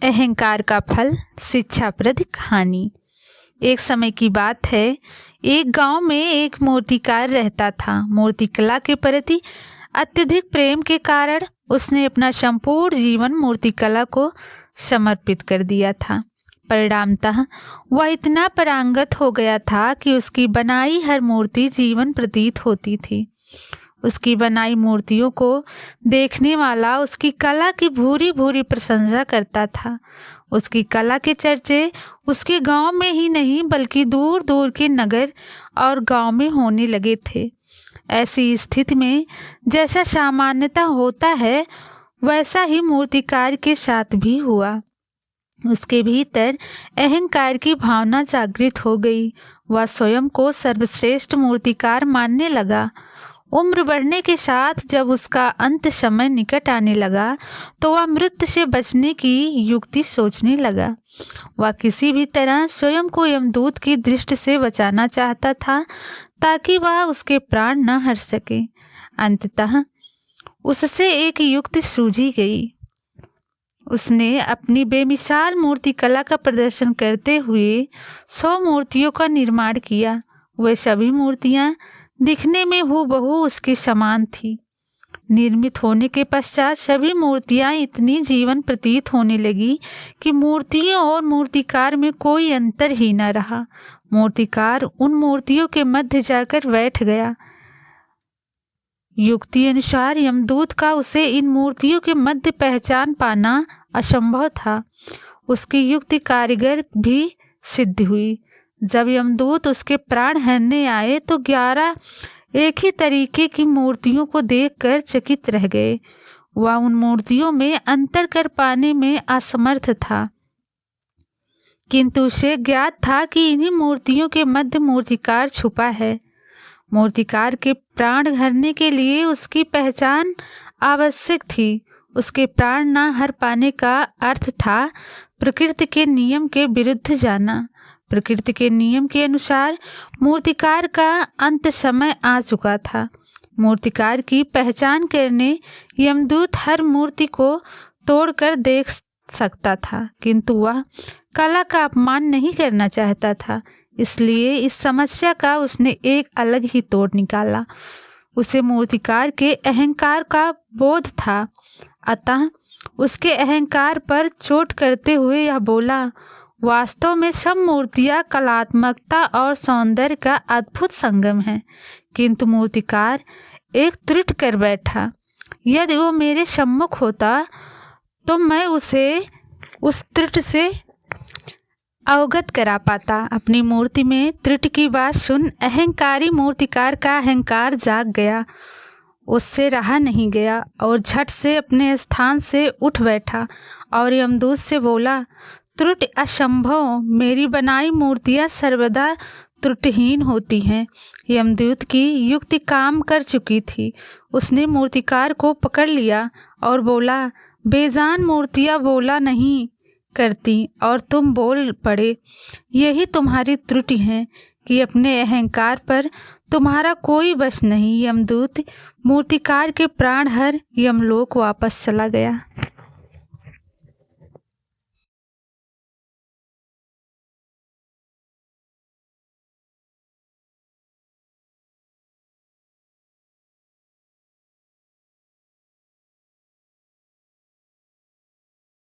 अहंकार का फल, शिक्षाप्रद कहानी। एक समय की बात है, एक गांव में एक मूर्तिकार रहता था। मूर्तिकला के प्रति अत्यधिक प्रेम के कारण उसने अपना संपूर्ण जीवन मूर्तिकला को समर्पित कर दिया था। परिणामतः वह इतना पारंगत हो गया था कि उसकी बनाई हर मूर्ति जीवन प्रतीत होती थी। उसकी बनाई मूर्तियों को देखने वाला उसकी कला की भूरी भूरी प्रशंसा करता था। उसकी कला के चर्चे उसके गांव में ही नहीं बल्कि दूर दूर के नगर और गांव में होने लगे थे। ऐसी स्थिति में जैसा सामान्यतः होता है वैसा ही मूर्तिकार के साथ भी हुआ। उसके भीतर अहंकार की भावना जागृत हो गई। वह स्वयं को सर्वश्रेष्ठ मूर्तिकार मानने लगा। उम्र बढ़ने के साथ जब उसका अंत समय निकट आने लगा तो वह मृत्यु से बचने की युक्ति सोचने लगा। वह किसी भी तरह स्वयं को यमदूत की दृष्टि से बचाना चाहता था ताकि वह उसके प्राण न हर सके। अंततः उससे एक युक्ति सूझी गई। उसने अपनी बेमिसाल मूर्तिकला का प्रदर्शन करते हुए 100 मूर्तियों का निर्माण किया। वे सभी मूर्तियां दिखने में हूबहू उसके समान थी। निर्मित होने के पश्चात सभी मूर्तियां इतनी जीवन प्रतीत होने लगी कि मूर्तियों और मूर्तिकार में कोई अंतर ही न रहा। मूर्तिकार उन मूर्तियों के मध्य जाकर बैठ गया। युक्ति अनुसार यमदूत का उसे इन मूर्तियों के मध्य पहचान पाना असंभव था। उसकी युक्ति कारीगर भी सिद्ध हुई। जब यमदूत उसके प्राण हरने आए तो 11 एक ही तरीके की मूर्तियों को देखकर चकित रह गए। वह उन मूर्तियों में अंतर कर पाने में असमर्थ था, किंतु उसे ज्ञात था कि इन्हीं मूर्तियों के मध्य मूर्तिकार छुपा है। मूर्तिकार के प्राण हरने के लिए उसकी पहचान आवश्यक थी। उसके प्राण न हर पाने का अर्थ था प्रकृति के नियम के विरुद्ध जाना। प्रकृति के नियम के अनुसार मूर्तिकार का अंत समय आ चुका था। मूर्तिकार की पहचान करने यमदूत हर मूर्ति को तोड़कर देख सकता था, किंतु वह कला का अपमान नहीं करना चाहता था। इसलिए इस समस्या का उसने एक अलग ही तोड़ निकाला। उसे मूर्तिकार के अहंकार का बोध था, अतः उसके अहंकार पर चोट करते हुए यह बोला, वास्तव में सब मूर्तियां कलात्मकता और सौंदर्य का अद्भुत संगम है, किंतु मूर्तिकार एक त्रुटि कर बैठा। यदि वो मेरे सम्मुख होता तो मैं उसे उस त्रुटि से अवगत करा पाता। अपनी मूर्ति में त्रुटि की बात सुन अहंकारी मूर्तिकार का अहंकार जाग गया। उससे रहा नहीं गया और झट से अपने स्थान से उठ बैठा और यमदूत से बोला, त्रुटि असंभव, मेरी बनाई मूर्तियां सर्वदा त्रुटिहीन होती हैं। यमदूत की युक्ति काम कर चुकी थी। उसने मूर्तिकार को पकड़ लिया और बोला, बेजान मूर्तियां बोला नहीं करती और तुम बोल पड़े। यही तुम्हारी त्रुटि है कि अपने अहंकार पर तुम्हारा कोई बस नहीं। यमदूत मूर्तिकार के प्राण हर यमलोक वापस चला गया।